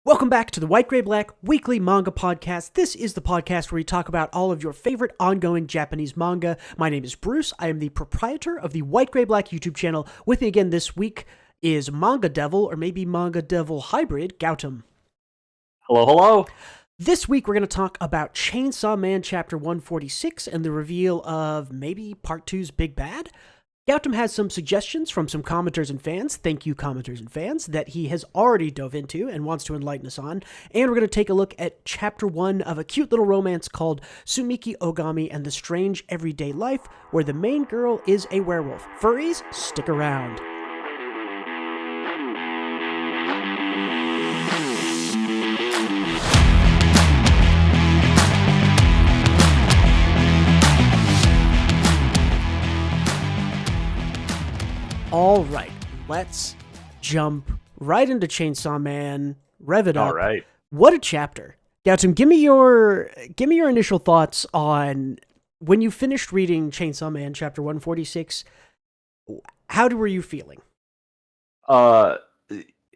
Welcome back to the White Gray Black Weekly Manga Podcast. This is the podcast where we talk about all of your favorite ongoing Japanese manga. My name is Bruce. I am the proprietor of the White Gray Black YouTube channel. With me again this week is Manga Devil, or maybe Manga Devil Hybrid, Gautam. Hello, hello. This week we're going to talk about Chainsaw Man Chapter 146 and the reveal of maybe Part 2's Big Bad. Gautam has some suggestions from some commenters and fans, thank you commenters and fans, that he has already dove into and wants to enlighten us on. And we're going to take a look at Chapter 1 of a cute little romance called Sumiki, Ogami, and the Strange Everyday Life, where the main girl is a werewolf. Furries, stick around. All right, let's jump right into Chainsaw Man. Rev it up. All right. What a chapter. Gautam, give me your initial thoughts on when you finished reading Chainsaw Man Chapter 146. How were you feeling?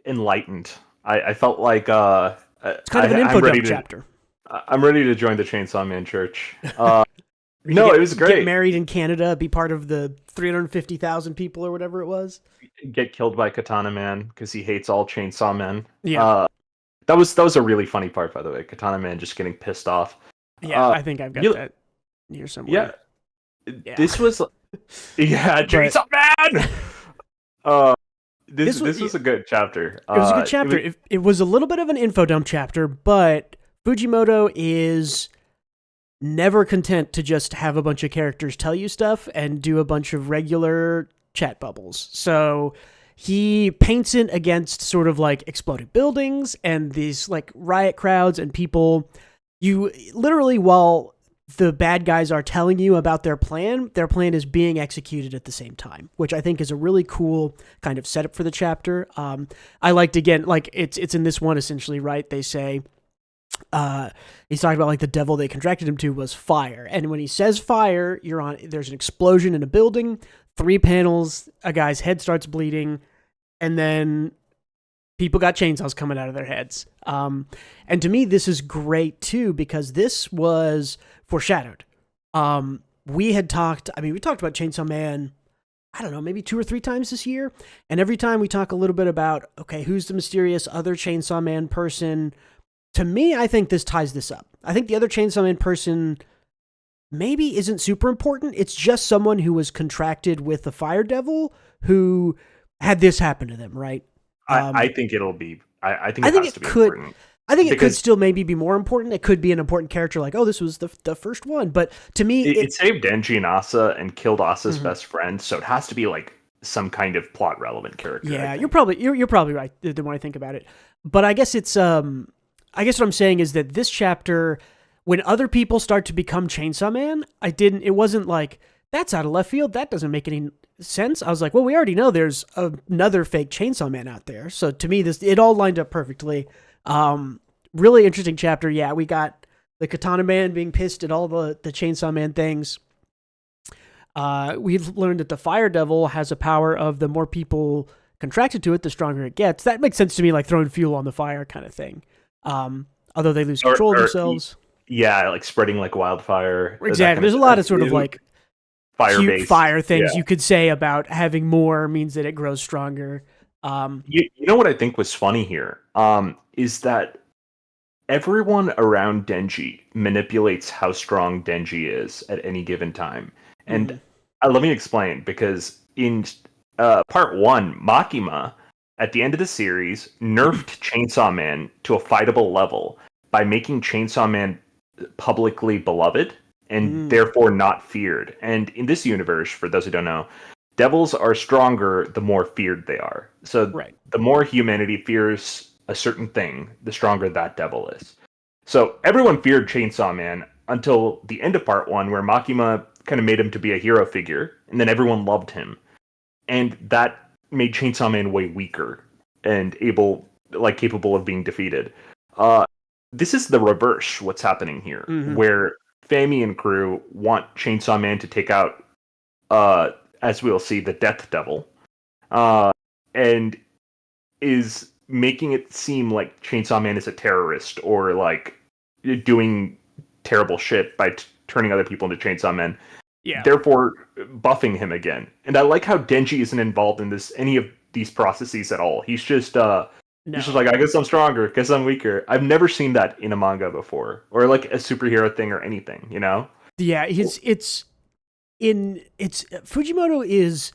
Enlightened. I felt like It's kind of an info dump chapter. I'm ready to join the Chainsaw Man Church. No, it was great. Get married in Canada, be part of the 350,000 people or whatever it was. Get killed by Katana Man because he hates all Chainsaw Men. Yeah. That was a really funny part, by the way. Katana Man just getting pissed off. Yeah, I think I've got that here somewhere. Yeah. This was... Yeah, Chainsaw Man! This was a good chapter. It was a good chapter. It was a little bit of an info dump chapter, but Fujimoto is never content to just have a bunch of characters tell you stuff and do a bunch of regular chat bubbles. So he paints it against sort of like exploded buildings and these like riot crowds and people. You literally, while the bad guys are telling you about their plan is being executed at the same time, which I think is a really cool kind of setup for the chapter. I liked, again, like it's in this one essentially, right? They say, he's talking about like the devil they contracted him to was fire. And when he says fire, there's an explosion in a building, 3 panels, a guy's head starts bleeding, and then people got chainsaws coming out of their heads. And to me, this is great too, because this was foreshadowed. We talked about Chainsaw Man, I don't know, maybe 2 or 3 times this year. And every time we talk a little bit about, okay, who's the mysterious other Chainsaw Man person? To me, I think this ties this up. I think the other Chainsaw Man person maybe isn't super important. It's just someone who was contracted with the fire devil who had this happen to them, right? I think it'll be... I think it could. Important. I think it could still maybe be more important. It could be an important character like, oh, this was the first one. But to me... It saved Denji and Asa and killed Asa's best friend, so it has to be like some kind of plot relevant character. Yeah, you're probably right the more I think about it. But I guess it's... I guess what I'm saying is that this chapter, when other people start to become Chainsaw Man, it wasn't like, that's out of left field, that doesn't make any sense. I was like, well, we already know there's another fake Chainsaw Man out there. So to me, it all lined up perfectly. Really interesting chapter. Yeah, we got the Katana Man being pissed at all the Chainsaw Man things. We've learned that the Fire Devil has a power of the more people contracted to it, the stronger it gets. That makes sense to me, like throwing fuel on the fire kind of thing. Although they lose control of themselves. Yeah, like spreading like wildfire. Exactly. There's a lot of sort of like fire-based fire things you could say about having more means that it grows stronger. You know what I think was funny here? Is that everyone around Denji manipulates how strong Denji is at any given time. And let me explain, because in part 1, Makima, at the end of the series, nerfed Chainsaw Man to a fightable level by making Chainsaw Man publicly beloved and therefore not feared. And in this universe, for those who don't know, devils are stronger the more feared they are. So the more humanity fears a certain thing, the stronger that devil is. So everyone feared Chainsaw Man until the end of part 1, where Makima kind of made him to be a hero figure, and then everyone loved him. And that made Chainsaw Man way weaker and capable of being defeated. This is the reverse, what's happening here, where Fami and crew want Chainsaw Man to take out, as we'll see, the Death Devil, and is making it seem like Chainsaw Man is a terrorist or like doing terrible shit by turning other people into Chainsaw Men. Yeah. Therefore, buffing him again. And I like how Denji isn't involved in any of these processes at all. He's just like, I guess I'm stronger, guess I'm weaker. I've never seen that in a manga before, or like a superhero thing or anything, you know? Yeah, it's Fujimoto is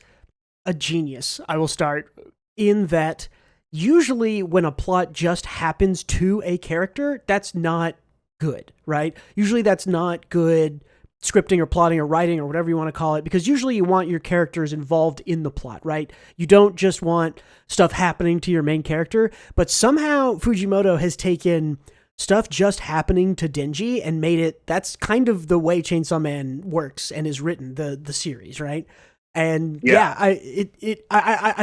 a genius. I will start in that usually when a plot just happens to a character, that's not good, right? Usually that's not good scripting or plotting or writing or whatever you want to call it, because usually you want your characters involved in the plot, right? You don't just want stuff happening to your main character, but somehow Fujimoto has taken stuff just happening to Denji and made it, that's kind of the way Chainsaw Man works and is written, the series, right? And I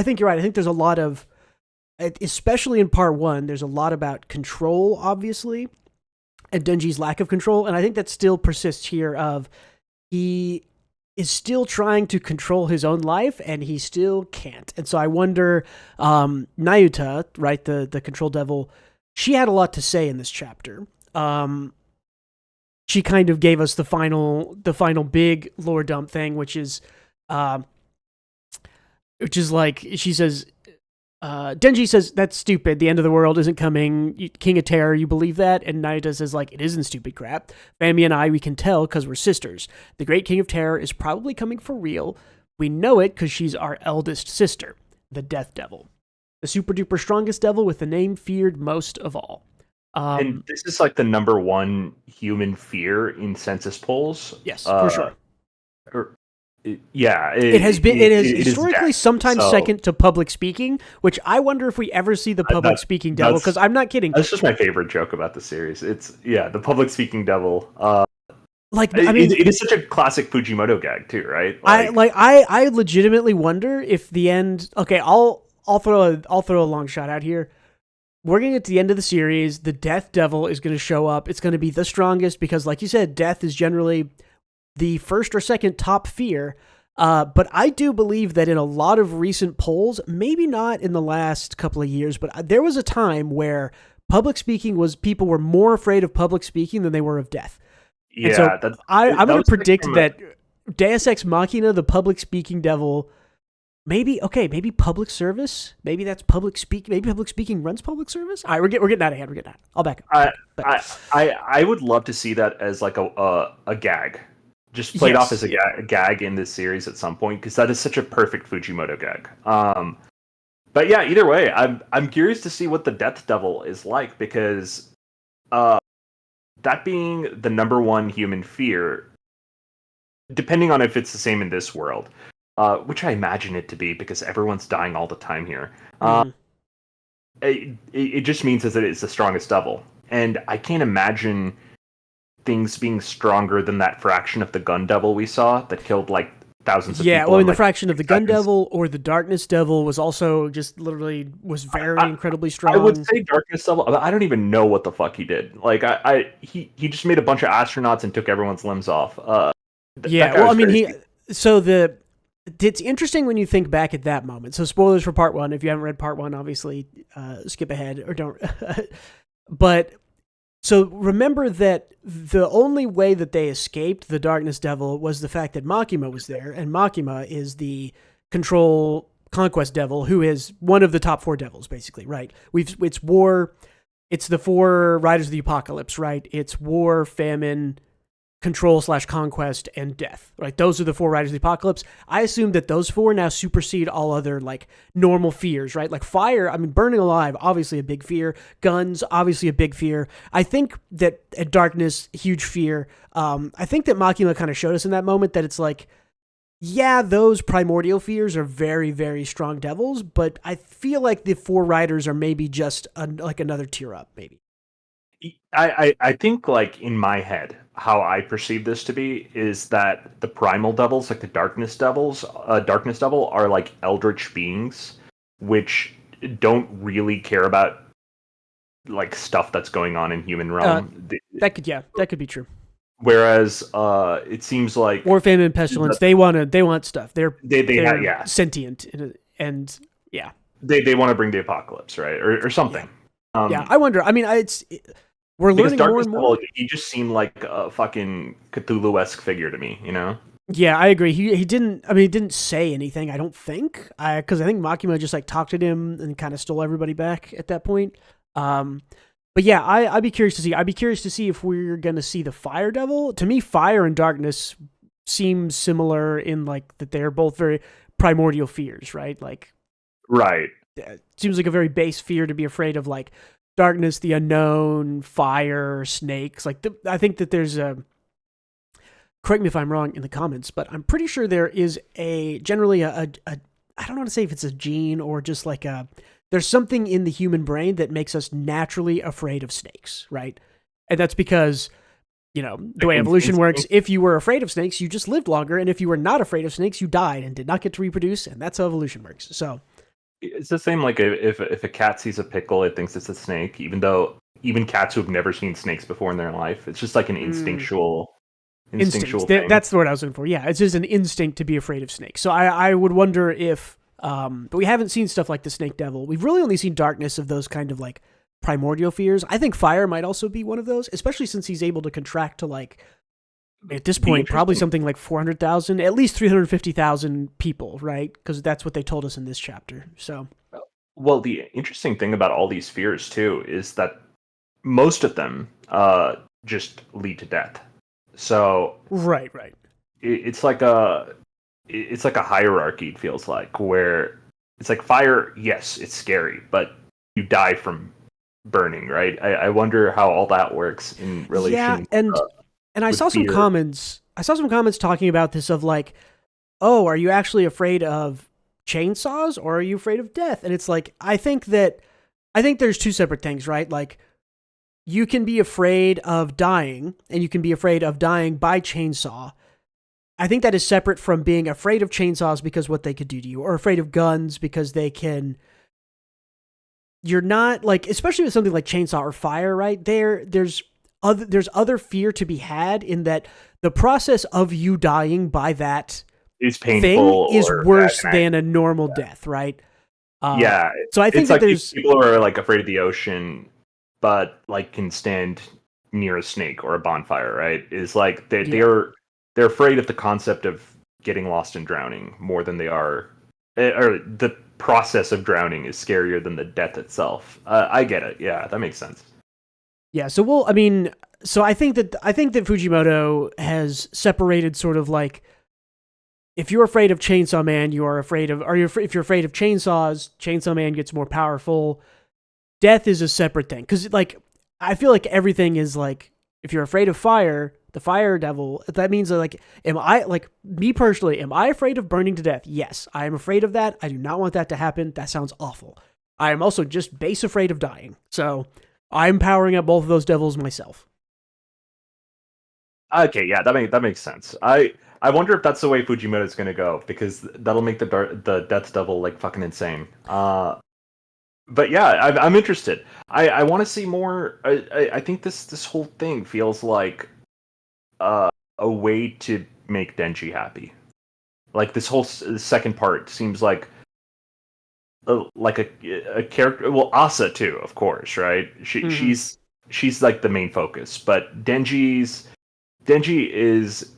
think you're right. I think there's a lot of, especially in part one, there's a lot about control, obviously, and Denji's lack of control. And I think that still persists here of he is still trying to control his own life and he still can't. And so I wonder, Nayuta, right, the control devil, she had a lot to say in this chapter. She kind of gave us the final big lore dump thing, which is like, she says, Denji says, that's stupid. The end of the world isn't coming. King of Terror, you believe that? And Naida says, like, it isn't stupid crap. Fami and I, we can tell because we're sisters. The great King of Terror is probably coming for real. We know it because she's our eldest sister, the Death Devil. The super duper strongest devil with the name feared most of all. And this is like the number one human fear in census polls. Yes, for sure. It has historically sometimes second to public speaking, which I wonder if we ever see the public speaking devil, because I'm not kidding. That's just my favorite joke about the series. It's the public speaking devil. It is such a classic Fujimoto gag too, right? I legitimately wonder if the end. Okay, I'll throw a long shot out here. We're gonna get to the end of the series. The Death Devil is gonna show up. It's gonna be the strongest because, like you said, death is generally the first or second top fear. But I do believe that in a lot of recent polls, maybe not in the last couple of years, but there was a time where public speaking people were more afraid of public speaking than they were of death. Yeah, and so I'm going to predict that Deus Ex Machina, the public speaking devil, maybe public service. Maybe that's public speak. Maybe public speaking runs public service. All right, we're getting out of hand. I'll back up. I would love to see that as like a gag. Just played off as a gag in this series at some point, because that is such a perfect Fujimoto gag. But yeah, either way, I'm curious to see what the Death Devil is like, because that being the number one human fear, depending on if it's the same in this world, which I imagine it to be because everyone's dying all the time here, it just means that it's the strongest devil, and I can't imagine things being stronger than that fraction of the Gun Devil we saw that killed like thousands of people. Yeah, well, the fraction of the Gun Devil or the Darkness Devil was also just literally very incredibly strong. I would say Darkness Devil, but I don't even know what the fuck he did. Like, he just made a bunch of astronauts and took everyone's limbs off. It's interesting when you think back at that moment. So spoilers for part one. If you haven't read part one, obviously skip ahead or don't. But so remember that the only way that they escaped the Darkness Devil was the fact that Makima was there, and Makima is the control conquest devil, who is one of the top four devils, basically, right? It's war. It's the four Riders of the Apocalypse, right? It's war, famine, control / conquest, and death, right? Those are the four Riders of the Apocalypse. I assume that those four now supersede all other like normal fears, right? Like fire, burning alive, obviously a big fear. Guns, obviously a big fear. I think that darkness, huge fear. I think that Makima kind of showed us in that moment that it's like, yeah, those primordial fears are very, very strong devils, but I feel like the four riders are maybe just like another tier up, maybe. I think, like, in my head, how I perceive this to be is that the primal devils, like the Darkness Devil, are like eldritch beings, which don't really care about like stuff that's going on in human realm. That could be true. Whereas it seems like War, Famine, and Pestilence, they want stuff. They're sentient, and yeah. they want to bring the apocalypse, right, or Yeah. something. Yeah, I wonder. I mean, we're Because learning more Darkness and Devil, more. he just seemed like a fucking Cthulhu-esque figure to me, you know? Yeah, I agree. He didn't. I mean, he didn't say anything. I don't think. Because I think Makima just like talked to him and kind of stole everybody back at that point. Um, but yeah, I'd be curious to see. I'd be curious to see if we're gonna see the Fire Devil. To me, Fire and Darkness seem similar in like that they're both very primordial fears, right? Like, Right. it seems like a very base fear to be afraid of, like darkness, the unknown, fire, snakes. Like, I think that there's a. Correct me if I'm wrong in the comments, but I'm pretty sure there is generally a I don't know how to say if it's a gene or just like there's something in the human brain that makes us naturally afraid of snakes, right? And that's because, the way evolution works, if you were afraid of snakes, you just lived longer, and if you were not afraid of snakes, you died and did not get to reproduce, and that's how evolution works. So It's the same like if a cat sees a pickle, it thinks it's a snake, even cats who have never seen snakes before in their life. It's just like an instinctual instinct. thing. That's the word I was looking for. Yeah, it's just an instinct to be afraid of snakes. So I would wonder if, but we haven't seen stuff like the Snake Devil. We've really only seen darkness of those kind of like primordial fears. I think fire might also be one of those, especially since he's able to contract to like, at this point, probably something like 400,000, at least 350,000 people, right? Because that's what they told us in this chapter. So, Well, the interesting thing about all these fears too is that most of them just lead to death. So right. it's like a hierarchy. It feels like where it's like fire. Yes, it's scary, but you die from burning, right? I wonder how all that works in relation. Yeah, and I saw some fear. comments. I saw some comments talking about this of like, oh, are you actually afraid of chainsaws or are you afraid of death? And it's like, I think there's two separate things, right? Like, you can be afraid of dying and you can be afraid of dying by chainsaw. I think that is separate from being afraid of chainsaws because what they could do to you, or afraid of guns because they can. You're not like, especially with something like chainsaw or fire, right? There's other fear to be had in that the process of you dying by that Is painful thing is worse than a normal death, right? Yeah. So I think it's that like there's people are like afraid of the ocean, but like can stand near a snake or a bonfire, right? Is like they're afraid of the concept of getting lost and drowning more than they are, or the process of drowning is scarier than the death itself. I get it. Yeah, that makes sense. yeah. So I think that Fujimoto has separated sort of like, if you're afraid of Chainsaw Man, you are afraid of, if you're afraid of chainsaws, Chainsaw Man gets more powerful. Death is a separate thing. Because, like, I feel like everything is like, if you're afraid of fire, the fire devil, that means that, like, me personally, am I afraid of burning to death? Yes, I am afraid of that. I do not want that to happen. That sounds awful. I am also just base afraid of dying. So I'm powering up both of those devils myself. Okay, yeah, that makes sense. I wonder if that's the way Fujimoto's going to go, because that'll make the Death Devil like fucking insane. But yeah, I'm interested. I want to see more. I think this whole thing feels like a way to make Denji happy. Like this whole second part seems like a character. Well, Asa too, of course, right? She's like the main focus, but Denji is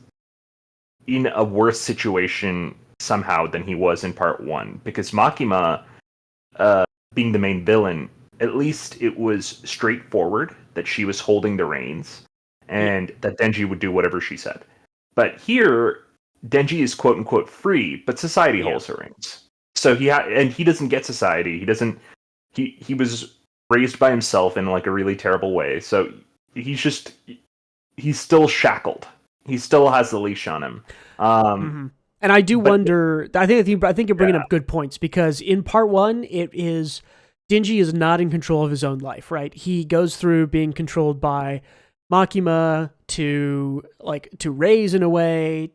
in a worse situation somehow than he was in part one, because Makima, being the main villain, at least it was straightforward that she was holding the reins and that Denji would do whatever she said. But here, Denji is quote unquote free, but society holds the reins. So he doesn't get society. He doesn't. He was raised by himself in like a really terrible way. So he's still shackled. He still has the leash on him. And I do wonder. I think you're bringing up good points, because in part one, Denji is not in control of his own life. Right? He goes through being controlled by Makima to raise in a way,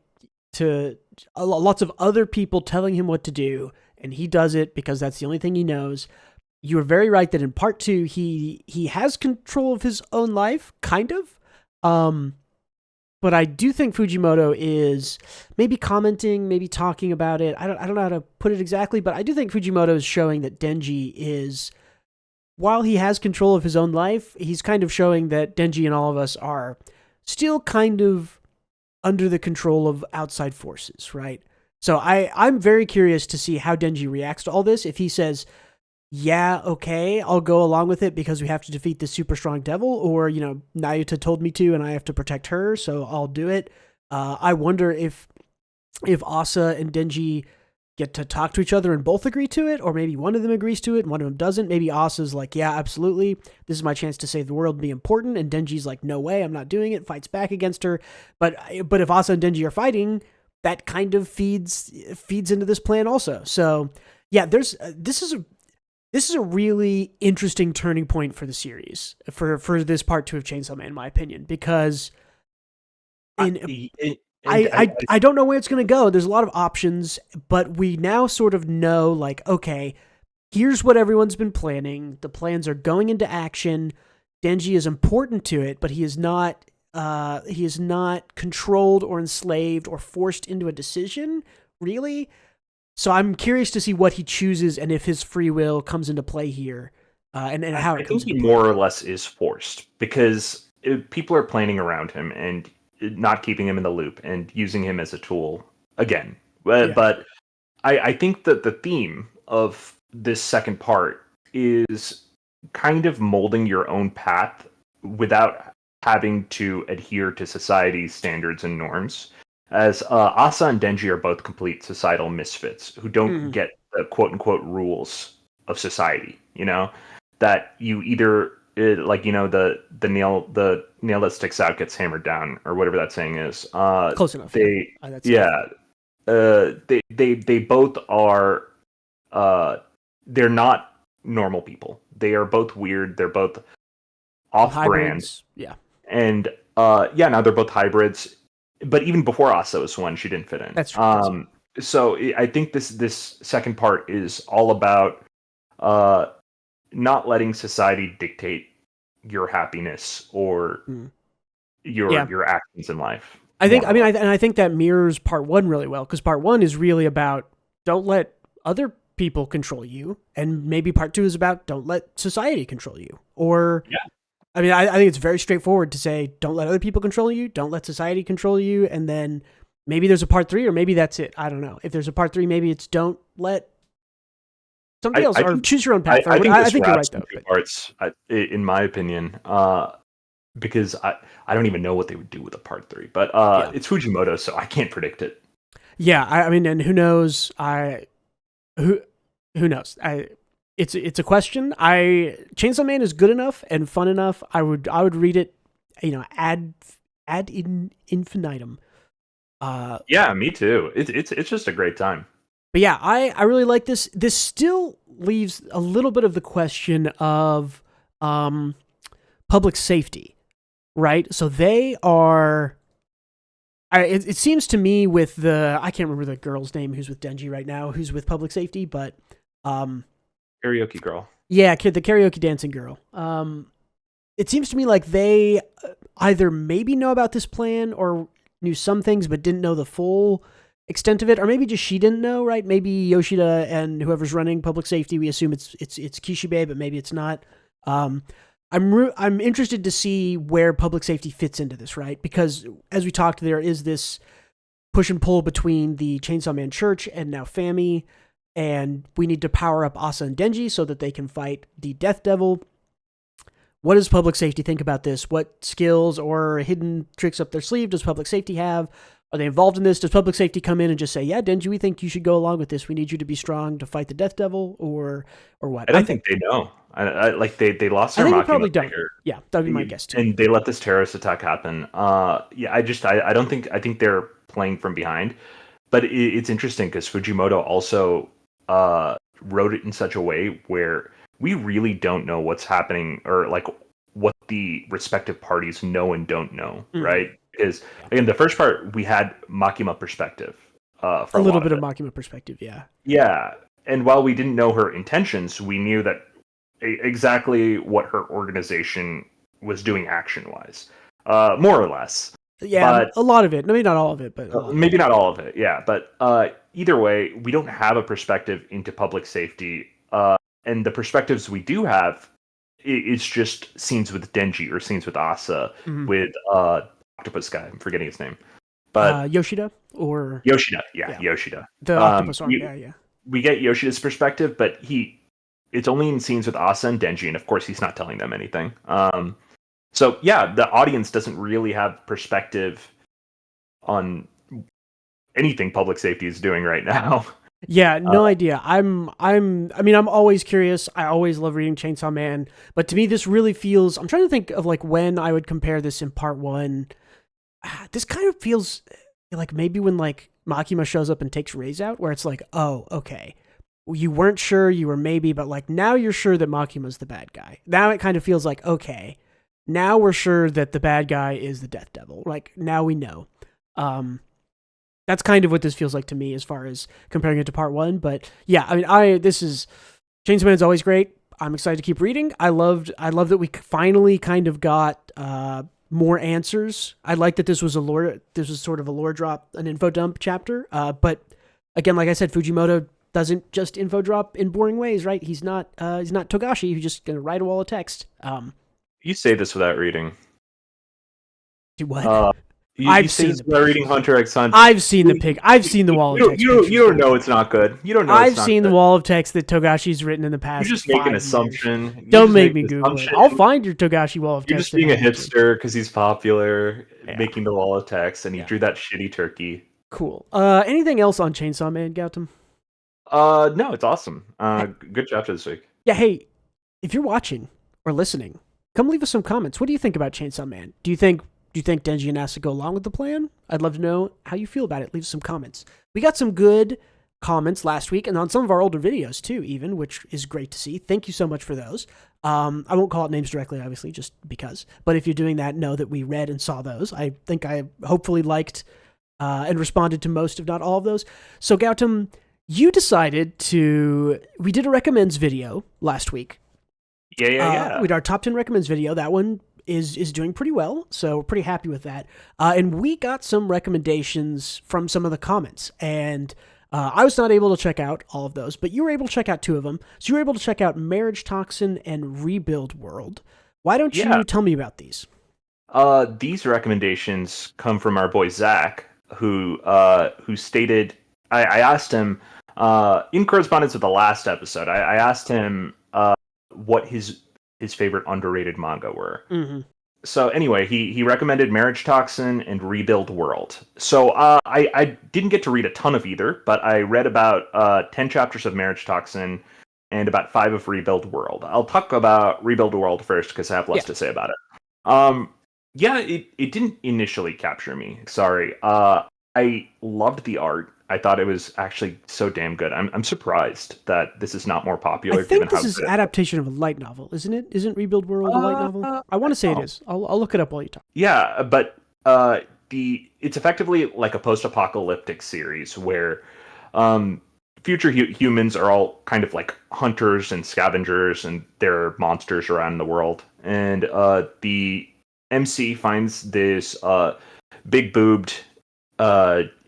to lots of other people telling him what to do, and he does it because that's the only thing he knows. You are very right that in part two, he has control of his own life, kind of. but I do think Fujimoto is maybe commenting, maybe talking about it. I don't know how to put it exactly, but I do think Fujimoto is showing that Denji is, while he has control of his own life, he's kind of showing that Denji and all of us are still kind of under the control of outside forces, right? So I'm very curious to see how Denji reacts to all this. If he says, yeah, okay, I'll go along with it because we have to defeat this super strong devil, or, Nayuta told me to and I have to protect her, so I'll do it. I wonder if Asa and Denji get to talk to each other and both agree to it, or maybe one of them agrees to it and one of them doesn't. Maybe Asa's like, yeah, absolutely, this is my chance to save the world and be important, and Denji's like, no way, I'm not doing it, fights back against her. But if Asa and Denji are fighting, that kind of feeds into this plan also. So yeah, this is a really interesting turning point for the series, for this part 2 of Chainsaw Man, in my opinion, because I don't know where it's going to go. There's a lot of options, but we now sort of know, like, okay, here's what everyone's been planning. The plans are going into action. Denji is important to it, but he is not controlled or enslaved or forced into a decision, really. So I'm curious to see what he chooses and if his free will comes into play here, and how it comes into play. I think he more or less is forced, because people are planning around him and not keeping him in the loop and using him as a tool again. But I think that the theme of this second part is kind of molding your own path without having to adhere to society's standards and norms. As Asa and Denji are both complete societal misfits who don't get the quote-unquote rules of society, that you either, the nail that sticks out gets hammered down, or whatever that saying is. Close enough. They both are, they're not normal people. They are both weird. They're both off-brand. Yeah. And now they're both hybrids. But even before Asa was one, she didn't fit in. That's true. So I think this second part is all about not letting society dictate your happiness or your actions in life. I think that mirrors part 1 really well, because part 1 is really about don't let other people control you, and maybe part 2 is about don't let society control you. Or I think it's very straightforward to say, don't let other people control you, don't let society control you, and then maybe there's a part 3, or maybe that's it. I don't know. If there's a part 3, maybe it's don't let somebody else, or choose your own path. I think you're right, though. Two parts, in my opinion, because I don't even know what they would do with a part 3, but it's Fujimoto, so I can't predict it. Yeah, and who knows? Who knows? It's a question. Chainsaw Man is good enough and fun enough. I would read it, ad infinitum. Yeah, me too. It's just a great time. But yeah, I really like this. This still leaves a little bit of the question of public safety, right? So they are. It seems to me with I can't remember the girl's name who's with Denji right now, who's with public safety, but karaoke girl. Yeah, the karaoke dancing girl. It seems to me like they either maybe know about this plan or knew some things but didn't know the full extent of it, or maybe just she didn't know, right? Maybe Yoshida and whoever's running public safety, we assume it's Kishibe, but maybe it's not. I'm interested to see where public safety fits into this, right? Because as we talked, there is this push and pull between the Chainsaw Man Church and now Fami, and we need to power up Asa and Denji so that they can fight the Death Devil. What does public safety think about this? What skills or hidden tricks up their sleeve does public safety have? Are they involved in this? Does public safety come in and just say, yeah, Denji, we think you should go along with this. We need you to be strong to fight the Death Devil, or what? I don't think they know. They lost their Maki. I think they probably don't. Yeah, that would be my guess too. And they let this terrorist attack happen. I think they're playing from behind. But it's interesting because Fujimoto also wrote it in such a way where we really don't know what's happening, or like what the respective parties know and don't know, right? Because again, the first part we had Makima perspective. For a little bit of Makima perspective, yeah. Yeah, and while we didn't know her intentions, we knew that exactly what her organization was doing action-wise, more or less. Yeah, But a lot of it. Maybe not all of it, but a lot of it. maybe not all of it. Yeah, but either way, we don't have a perspective into public safety, and the perspectives we do have, it's just scenes with Denji or scenes with Asa Mhm. with octopus guy. I'm forgetting his name, but Yoshida or Yoshida. Yeah, yeah, Yoshida. the octopus arm. Yeah. We get Yoshida's perspective, but it's only in scenes with Asa and Denji, and of course he's not telling them anything. So yeah, the audience doesn't really have perspective on anything public safety is doing right now. Yeah, no idea. I mean, I'm always curious. I always love reading Chainsaw Man, but to me, this really feels. I'm trying to think of like when I would compare this in part one. This kind of feels like maybe when like Makima shows up and takes Ray's out, where it's like, oh, okay, you weren't sure, you were maybe, but like now you're sure that Makima's the bad guy. Now it kind of feels like, okay, now we're sure that the bad guy is the Death Devil. Like now we know. Um, that's kind of what this feels like to me as far as comparing it to part one. But yeah, I mean, this is Chainsaw Man is always great. I'm excited to keep reading. I love that we finally kind of got more answers. I like that this was sort of a lore drop, an info dump chapter. But again, like I said, Fujimoto doesn't just info drop in boring ways, right? He's not Togashi who's just gonna write a wall of text. You say this without reading. Do what? You say this without reading Hunter x Hunter. I've seen the pig. I've seen the wall of text. You don't know it's not good. You don't know. I've seen the wall of text that Togashi's written in the past. You just make an assumption. Don't make me Google it. I'll find your Togashi wall of text. You're just being a hipster because he's popular, making the wall of text, and he drew that shitty turkey. Cool. Anything else on Chainsaw Man, Gautam? No, it's awesome. Good chapter this week. Yeah, hey, if you're watching or listening, come leave us some comments. What do you think about Chainsaw Man? Do you think Denji and Asa go along with the plan? I'd love to know how you feel about it. Leave some comments. We got some good comments last week and on some of our older videos too, even, which is great to see. Thank you so much for those. I won't call out names directly, obviously, just because. But if you're doing that, know that we read and saw those. I think I hopefully liked and responded to most, if not all of those. So Gautam, you decided we did a recommends video last week. Yeah. We did our top 10 recommends video. That one is doing pretty well, so we're pretty happy with that. And we got some recommendations from some of the comments, and I was not able to check out all of those, but you were able to check out two of them. So you were able to check out MarriageToxin and Rebuild World. Why don't you tell me about these? These recommendations come from our boy Zach, who stated, I asked him in correspondence with the last episode. I asked him what his favorite underrated manga were. Mm-hmm. So anyway, he recommended MarriageToxin and Rebuild World. So I didn't get to read a ton of either, but I read about 10 chapters of MarriageToxin and about 5 of Rebuild World. I'll talk about Rebuild World first because I have less to say about it. It didn't initially capture me. Sorry. I loved the art. I thought it was actually so damn good. I'm surprised that this is not more popular. I think this is adaptation of a light novel, isn't it? Isn't Rebuild World a light novel? I want to say it is. I'll look it up while you talk. Yeah, but it's effectively like a post-apocalyptic series where future humans are all kind of like hunters and scavengers, and there are monsters around the world. And the MC finds this big-boobed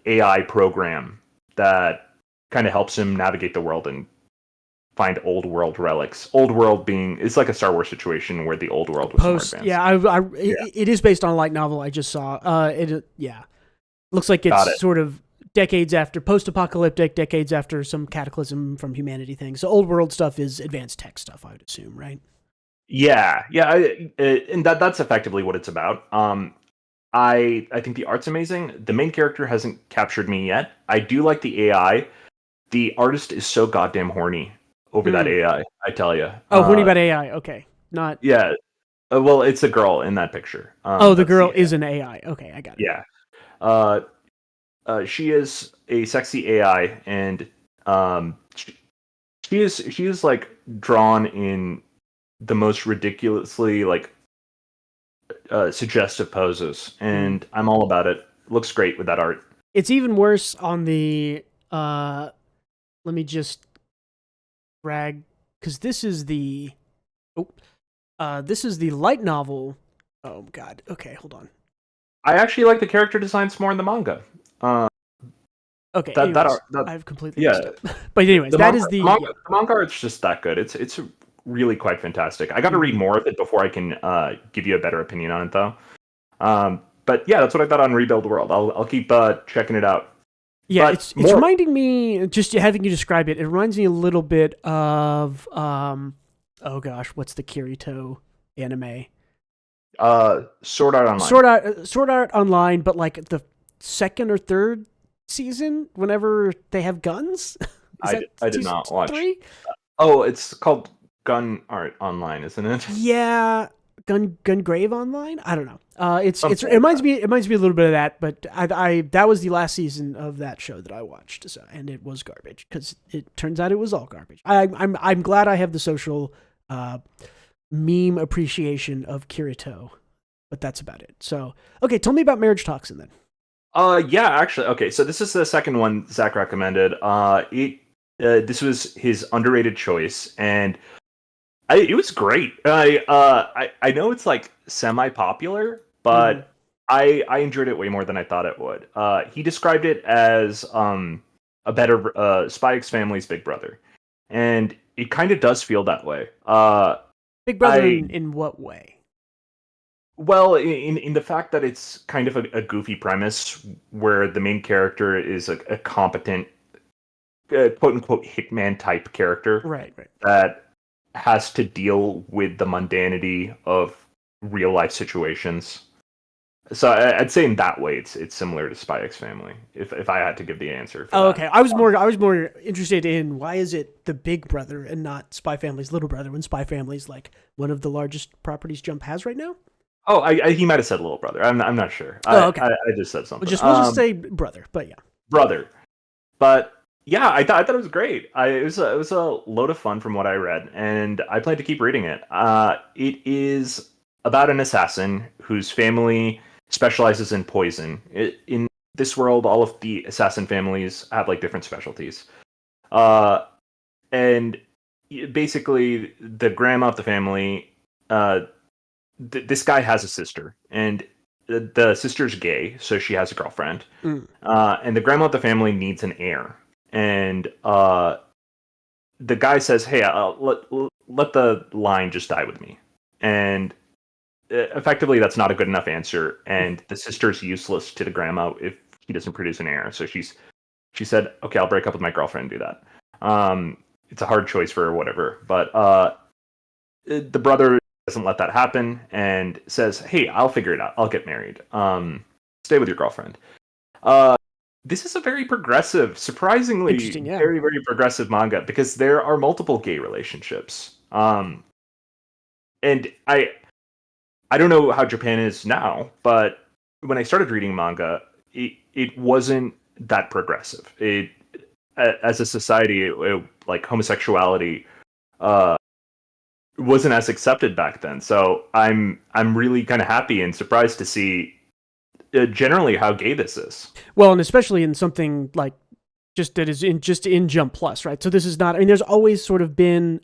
AI program that kind of helps him navigate the world and find old world relics. Old world being, it's like a Star Wars situation where the old world was more advanced. Yeah, it is based on a light novel I just saw. Looks like it's sort of decades after, post-apocalyptic, decades after some cataclysm from humanity thing. So old world stuff is advanced tech stuff, I would assume, right? Yeah, and that's effectively what it's about. I think the art's amazing. The main character hasn't captured me yet. I do like the AI. The artist is so goddamn horny over that AI, I tell you. Oh, horny about AI. Okay. Not... Yeah. Well, it's a girl in that picture. The girl is an AI. Okay, I got it. Yeah. She is a sexy AI, and she is like drawn in the most ridiculously like suggestive poses, and I'm all about it. Looks great with that art. It's even worse on the let me just brag, because this is the light novel. Oh god. Okay, hold on. I actually like the character designs more in the manga. Okay, That that anyways, are that I've completely yeah. missed it. But anyways, that is the yeah. The manga art's just that good. It's really quite fantastic. I got to read Mhm. more of it before I can give you a better opinion on it, though. But yeah, that's what I thought on Rebuild World. I'll keep checking it out. Yeah, But it's more reminding me, just having you describe it, it reminds me a little bit of oh gosh, what's the Kirito anime? Sword Art Online. Sword Art Online, but like the second or third season, whenever they have guns. Is that I did season not watch. 3? Oh, it's called Gun Art Online, isn't it? Yeah, Gungrave Online. I don't know. It Something reminds me a little bit of that, but I that was the last season of that show that I watched, so, and it was garbage because it turns out it was all garbage. I'm glad I have the social meme appreciation of Kirito, but that's about it. So okay, tell me about Marriage Toxin then. Yeah, actually, okay. So this is the second one Zach recommended. This was his underrated choice, and it was great. I know it's like semi-popular, Mhm. but I enjoyed it way more than I thought it would. He described it as a better Spy X Family's Big Brother, and it kind of does feel that way. Big Brother in what way? Well, in the fact that it's kind of a goofy premise where the main character is a competent, quote unquote, hitman type character Right. that has to deal with the mundanity of real life situations. So I'd say in that way, it's similar to Spy X Family. If I had to give the answer for Oh, that. okay. I was more interested in why is it the Big Brother and not Spy Family's little brother when Spy Family's like one of the largest properties Jump has right now. Oh, he might have said little brother. I'm not sure. Oh, okay. I just said something. We'll just say brother, but yeah. Brother. But yeah, I thought it was great. It was a load of fun from what I read, and I plan to keep reading it. It is about an assassin whose family specializes in poison. In this world, all of the assassin families have like different specialties. And basically, the grandma of the family, this guy has a sister, and the sister's gay, so she has a girlfriend. And the grandma of the family needs an heir, and the guy says, "Hey, let the line just die with me." And effectively, that's not a good enough answer, and the sister's useless to the grandma if he doesn't produce an heir. So she said, "Okay, I'll break up with my girlfriend and do that." It's a hard choice for her, whatever, but the brother doesn't let that happen and says, "Hey, I'll figure it out. I'll get married. Stay with your girlfriend." This is a very progressive, surprisingly Interesting, yeah. very, very progressive manga because there are multiple gay relationships. And I don't know how Japan is now, but when I started reading manga, it wasn't that progressive. As a society, like homosexuality wasn't as accepted back then. So I'm really kind of happy and surprised to see generally how gay this is. Well, and especially in something like just in Jump Plus, right? So this is not. I mean, there's always sort of been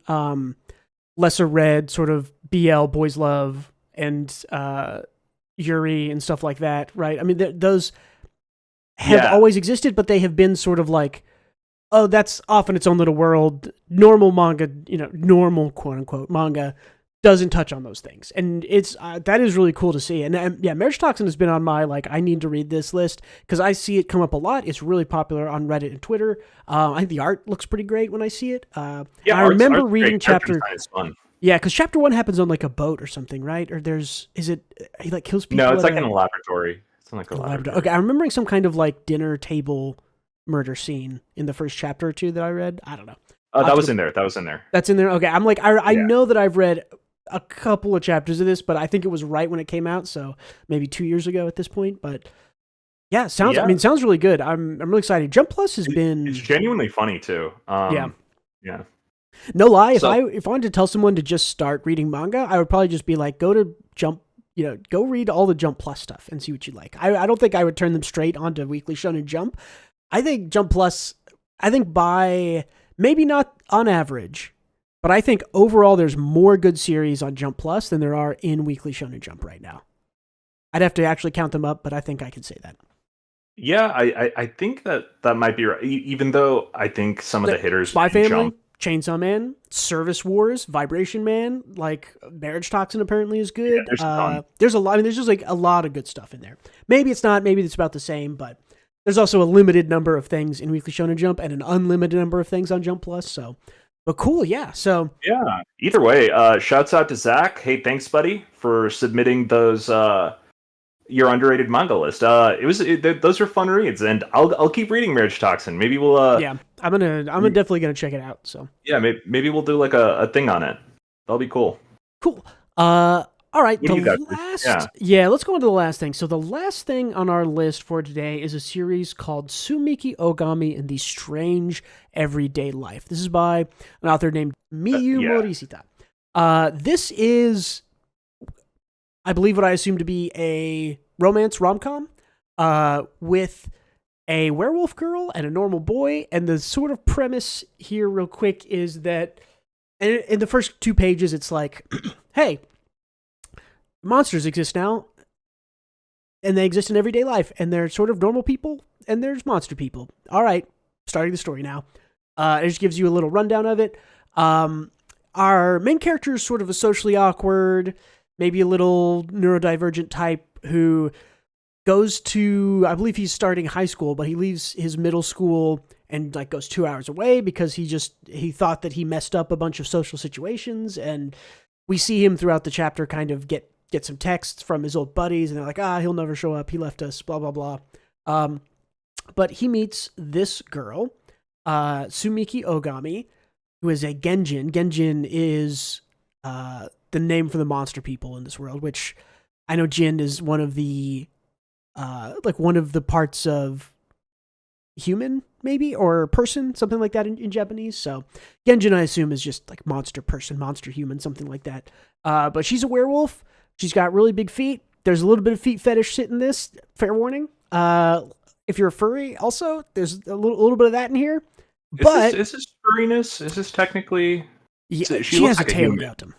lesser read sort of BL boys love and Yuri and stuff like that, right? I mean, those have always existed, but they have been sort of like, oh, that's off in its own little world. Normal manga, normal quote unquote manga doesn't touch on those things, and it's that is really cool to see. And yeah, Marriage Toxin has been on my like I need to read this list because I see it come up a lot. It's really popular on Reddit and Twitter. I think the art looks pretty great when I see it. I remember reading chapter. Yeah, because chapter 1 happens on like a boat or something, right? Or he like kills people? No, it's like in a laboratory. It's in like a laboratory. Okay, I'm remembering some kind of like dinner table murder scene in the first chapter or two that I read. I don't know. That was in there. That's in there. Okay, I'm like I know that I've read a couple of chapters of this, but I think it was right when it came out, so maybe 2 years ago at this point. But yeah, sounds really good. I'm really excited. Jump Plus has been it's genuinely funny too. Yeah. No lie, if I wanted to tell someone to just start reading manga, I would probably just be like, go to Jump, go read all the Jump Plus stuff and see what you like. I don't think I would turn them straight onto Weekly Shonen Jump. I think Jump Plus, by maybe not on average, but I think overall there's more good series on Jump Plus than there are in Weekly Shonen Jump right now. I'd have to actually count them up, but I think I can say that. Yeah, I think that might be right. Even though I think some of the hitters Spy in Family, Jump. Chainsaw Man, Service Wars, Vibration Man, like MarriageToxin apparently is Yeah, good. there's a ton. There's a lot. I mean, there's just like a lot of good stuff in there. Maybe it's not. Maybe it's about the same, but there's also a limited number of things in Weekly Shonen Jump and an unlimited number of things on Jump Plus. So, but cool, yeah. So Yeah. Either way, shouts out to Zach. Hey, thanks, buddy, for submitting those your underrated manga list. Those are fun reads, and I'll keep reading Marriage Toxin. Maybe we'll yeah, I'm definitely gonna check it out. So yeah, maybe we'll do like a thing on it. That'll be cool. cool. All right. What do you got? Yeah, let's go into the last thing. So the last thing on our list for today is a series called Sumiki Ogami and the Strange Everyday Life. This is by an author named Miyu Yeah. Morishita. This is, I believe, what I assume to be a romance rom-com with a werewolf girl and a normal boy. And the sort of premise here, real quick, is that in the first 2 pages, it's like, hey, monsters exist now, and they exist in everyday life, and they're sort of normal people, and there's monster people. All right, starting the story now. It just gives you a little rundown of it. Our main character is sort of a socially awkward, maybe a little neurodivergent type who goes to, I believe he's starting high school, but he leaves his middle school and like goes 2 hours away because he thought that he messed up a bunch of social situations. And we see him throughout the chapter kind of get some texts from his old buddies, and they're like, he'll never show up, he left us, blah blah blah. But he meets this girl, Sumiki Ogami, who is a Genjin. Genjin is the name for the monster people in this world, which I know Jin is one of the parts of human, maybe, or person, something like that in Japanese. So Genjin, I assume, is just like monster person, monster human, something like that. But she's a werewolf. She's got really big feet. There's a little bit of feet fetish in this. Fair warning. If you're a furry, also, there's a little bit of that in here. But is this furriness? Is this technically? Yeah, she has a tail, Gautam.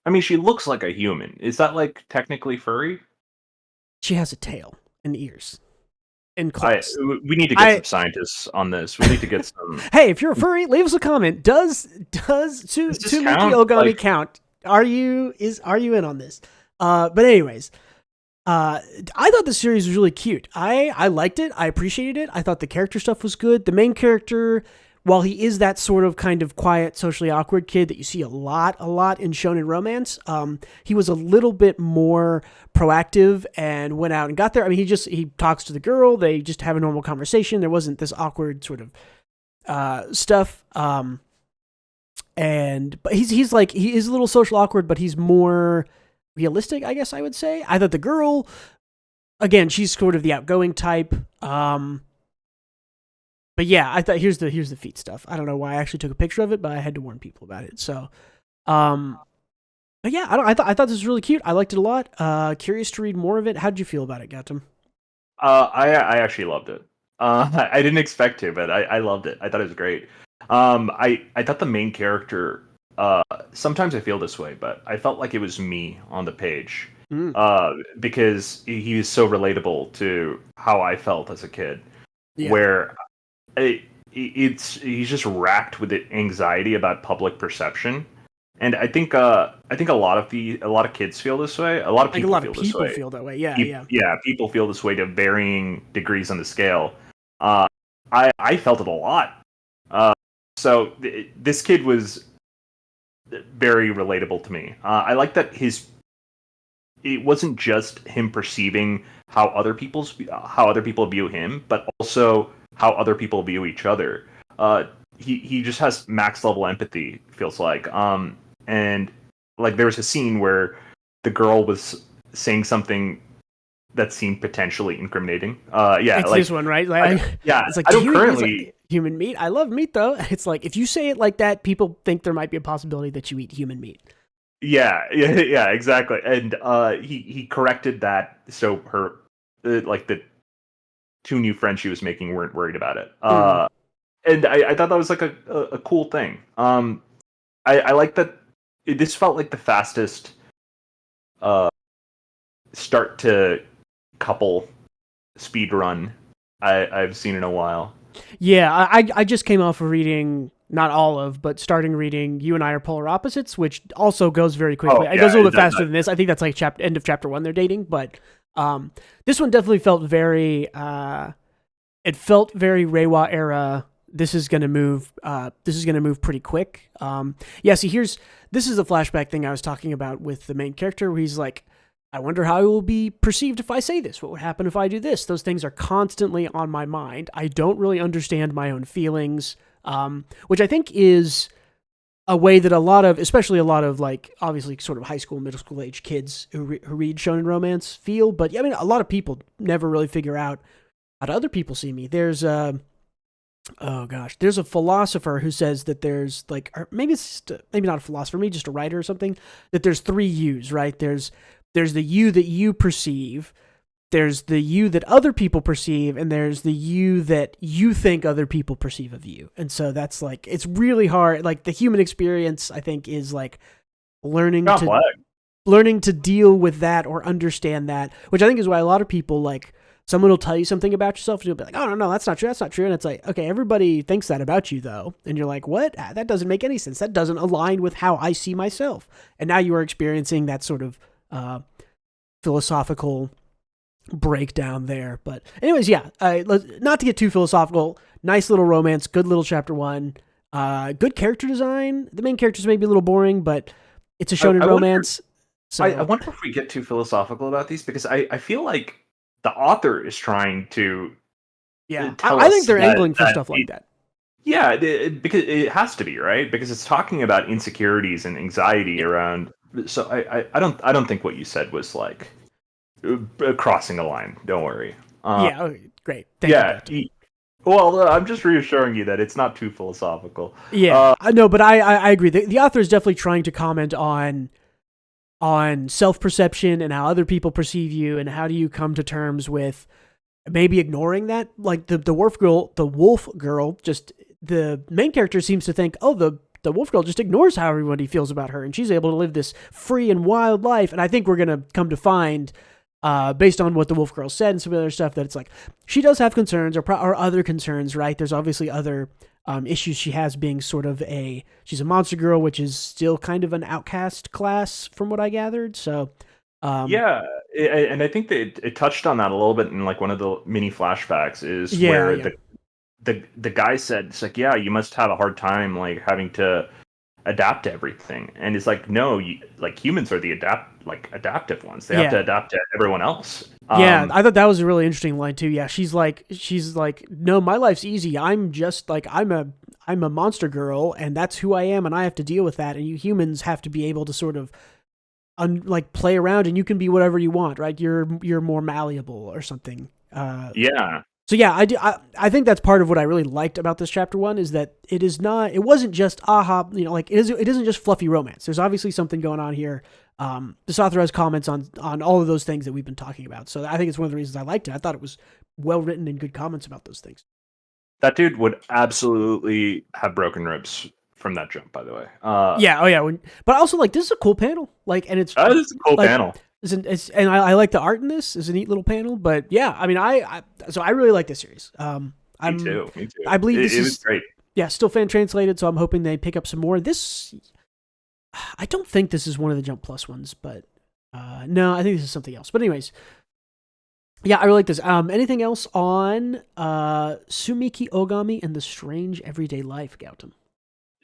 I mean, she looks like a human. Is that like technically furry? She has a tail and ears and claws. We need to get some scientists on this. We need to get some. Hey, if you're a furry, leave us a comment. Does Sumiki Ogami count? Are you in on this? But anyways, I thought the series was really cute. I liked it. I appreciated it. I thought the character stuff was good. The main character, while he is that sort of kind of quiet, socially awkward kid that you see a lot in shonen romance, he was a little bit more proactive and went out and got there. I mean, he talks to the girl. They just have a normal conversation. There wasn't this awkward sort of stuff. But he is a little social awkward, but he's more realistic, I guess I would say. I thought the girl, again, she's sort of the outgoing type. But yeah, I thought here's the feet stuff. I don't know why I actually took a picture of it, but I had to warn people about it. So, but yeah, I thought this was really cute. I liked it a lot. Curious to read more of it. How'd you feel about it, Gautam? I actually loved it. I didn't expect to, but I loved it. I thought it was great. I thought the main character. Sometimes I feel this way, but I felt like it was me on the page. Because he was so relatable to how I felt as a kid. Yeah. Where he's just racked with anxiety about public perception, and I think a lot of kids feel this way. A lot of people feel that way. Yeah, people feel this way to varying degrees on the scale. I felt it a lot. So this kid was very relatable to me. I like that it wasn't just him perceiving how other people view him, but also how other people view each other. He just has max level empathy, feels like. And like there was a scene where the girl was saying something that seemed potentially incriminating. It's like this one, right? It's like, I don't currently human meat. I love meat though. It's like if you say it like that, people think there might be a possibility that you eat human meat. Yeah, exactly. And he corrected that so her like the two new friends she was making weren't worried about it. And I thought that was like a cool thing. I like that. This felt like the fastest start to couple speed run I've seen in a while. Yeah, I just came off of reading, not all of, but starting reading You and I Are Polar Opposites, which also goes very quickly. It goes a little bit faster than this. I think that's like end of chapter 1 they're dating, but this one definitely felt very it felt very Reiwa era. This is gonna move pretty quick. This is a flashback thing I was talking about with the main character where he's like, I wonder how I will be perceived if I say this. What would happen if I do this? Those things are constantly on my mind. I don't really understand my own feelings, which I think is a way that especially a lot of like obviously sort of high school, middle school age kids who read shonen romance feel. But I mean, a lot of people never really figure out how do other people see me. There's there's a philosopher who says that there's like, or maybe it's maybe not a philosopher, maybe just a writer or something, that there's 3 yous, right? There's the you that you perceive, there's the you that other people perceive, and there's the you that you think other people perceive of you. And so that's like, it's really hard. Like the human experience, I think, is like learning to deal with that or understand that, which I think is why a lot of people, like, someone will tell you something about yourself and you'll be like, oh, no, that's not true. That's not true. And it's like, okay, everybody thinks that about you though. And you're like, what? That doesn't make any sense. That doesn't align with how I see myself. And now you are experiencing that sort of philosophical breakdown there. But anyways, not to get too philosophical, nice little romance, good little chapter 1, good character design. The main characters may be a little boring, but it's a shonen romance. I wonder if we get too philosophical about these, because I feel like the author is trying to I think they're angling for stuff like that. Yeah, because it has to be, right? Because it's talking about insecurities and anxiety around. So I don't think what you said was like crossing a line. Don't worry. Great. Thank you. Well, I'm just reassuring you that it's not too philosophical. Yeah, I know, but I agree. The author is definitely trying to comment on self-perception and how other people perceive you, and how do you come to terms with maybe ignoring that. Like the wolf girl, just the main character seems to think, oh, the wolf girl just ignores how everybody feels about her, and she's able to live this free and wild life. And I think we're going to come to find, based on what the wolf girl said and some other stuff, that it's like she does have concerns or other concerns, right? There's obviously other issues she has, being sort of she's a monster girl, which is still kind of an outcast class from what I gathered. So and I think that it touched on that a little bit in like one of the mini flashbacks where the guy said, it's like, yeah, you must have a hard time like having to adapt to everything. And it's like, no, like humans are the adaptive ones. They have to adapt to everyone else. I thought that was a really interesting line too. Yeah, she's like, no, my life's easy. I'm just like, I'm a monster girl, and that's who I am, and I have to deal with that. And you humans have to be able to sort of play around, and you can be whatever you want, right? You're more malleable or something. So I think that's part of what I really liked about this chapter 1, is that it wasn't just it isn't just fluffy romance. There's obviously something going on here. This author has comments on all of those things that we've been talking about. So I think it's one of the reasons I liked it. I thought it was well written and good comments about those things. That dude would absolutely have broken ribs from that jump, by the way. But also, like, this is a cool panel. Like, and it's this is a cool panel. And I like the art in this. It's a neat little panel. But yeah, I mean, so I really like this series. Me too. I believe this is great. Yeah, still fan translated, so I'm hoping they pick up some more. I don't think this is one of the Jump Plus ones, but no, I think this is something else. But anyways, yeah, I really like this. Anything else on Sumiki Ogami and the Strange Everyday Life, Gautam?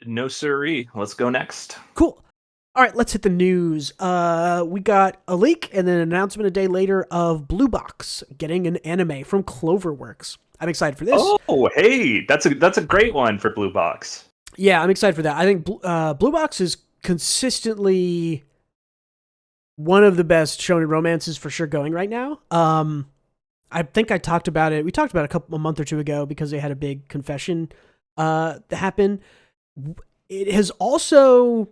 No siree. Let's go next. Cool. All right, let's hit the news. We got a leak and then an announcement a day later of Blue Box getting an anime from Cloverworks. I'm excited for this. Oh, hey, that's a great one for Blue Box. Yeah, I'm excited for that. I think Blue Box is consistently one of the best shonen romances for sure going right now. I think I talked about it. We talked about it a month or two ago because they had a big confession that happened. It has also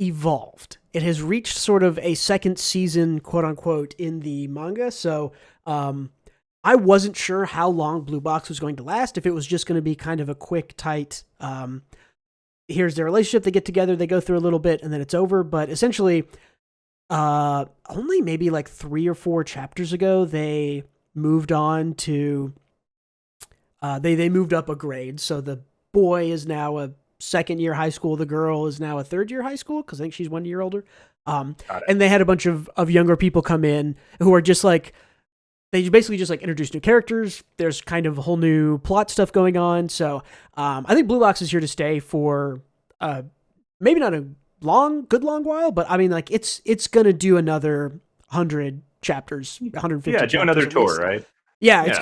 evolved. It has reached sort of a second season, quote unquote, in the manga. So I wasn't sure how long Blue Box was going to last. If it was just going to be kind of a quick, tight, here's their relationship, they get together, they go through a little bit, and then it's over. But essentially, Only maybe like 3 or 4 chapters ago, they moved on to, they moved up a grade. So the boy is now a second year high school. The girl is now a third year high school because I think she's 1 year older. Got it. And they had a bunch of younger people come in who are just like, they basically just like introduce new characters. There's kind of a whole new plot stuff going on. So I think Blue Box is here to stay for maybe not a good long while, but I mean, like it's gonna do another 100 chapters, 150. Yeah, do chapters another at tour, least. right? Yeah, Yeah.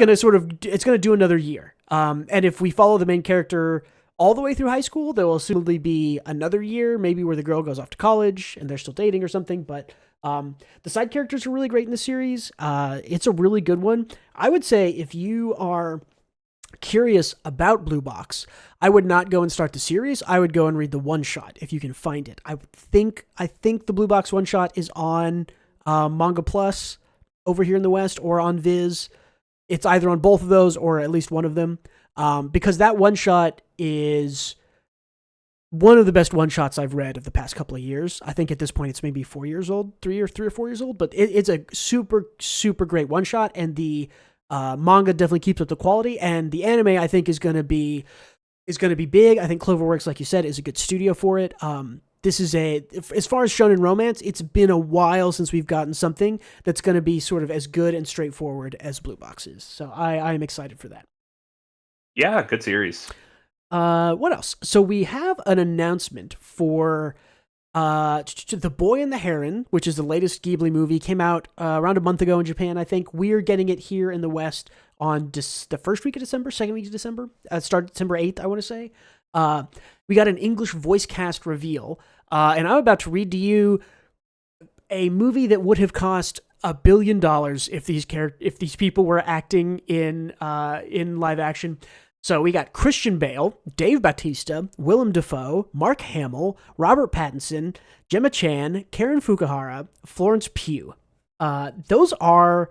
it's gonna do another year. And if we follow the main character all the way through high school, there will assumably be another year, maybe where the girl goes off to college and they're still dating or something. But the side characters are really great in the series. It's a really good one. I would say if you are curious about Blue Box, I would not go and start the series. I would go and read the one shot if you can find it. I think the Blue Box one shot is on Manga Plus over here in the West or on Viz. It's either on both of those or at least one of them, because that one shot is one of the best one shots I've read of the past couple of years. I think at this point it's maybe 4 years old, 3 or 4 years old, but it's a super, super great one shot. And the manga definitely keeps up the quality, and the anime I think is going to be big. I think Cloverworks, like you said, is a good studio for it. This is as far as shonen romance, it's been a while since we've gotten something that's going to be sort of as good and straightforward as Blue Box is. So I am excited for that. Yeah, good series. What else? So we have an announcement for The Boy and the Heron, which is the latest Ghibli movie. Came out around a month ago in Japan, I think. We're getting it here in the West on the first week of December, second week of December. Started December 8th, I want to say. We got an English voice cast reveal, and I'm about to read to you a movie that would have cost $1 billion if these people were acting in live action. So we got Christian Bale, Dave Bautista, Willem Dafoe, Mark Hamill, Robert Pattinson, Gemma Chan, Karen Fukuhara, Florence Pugh. Those are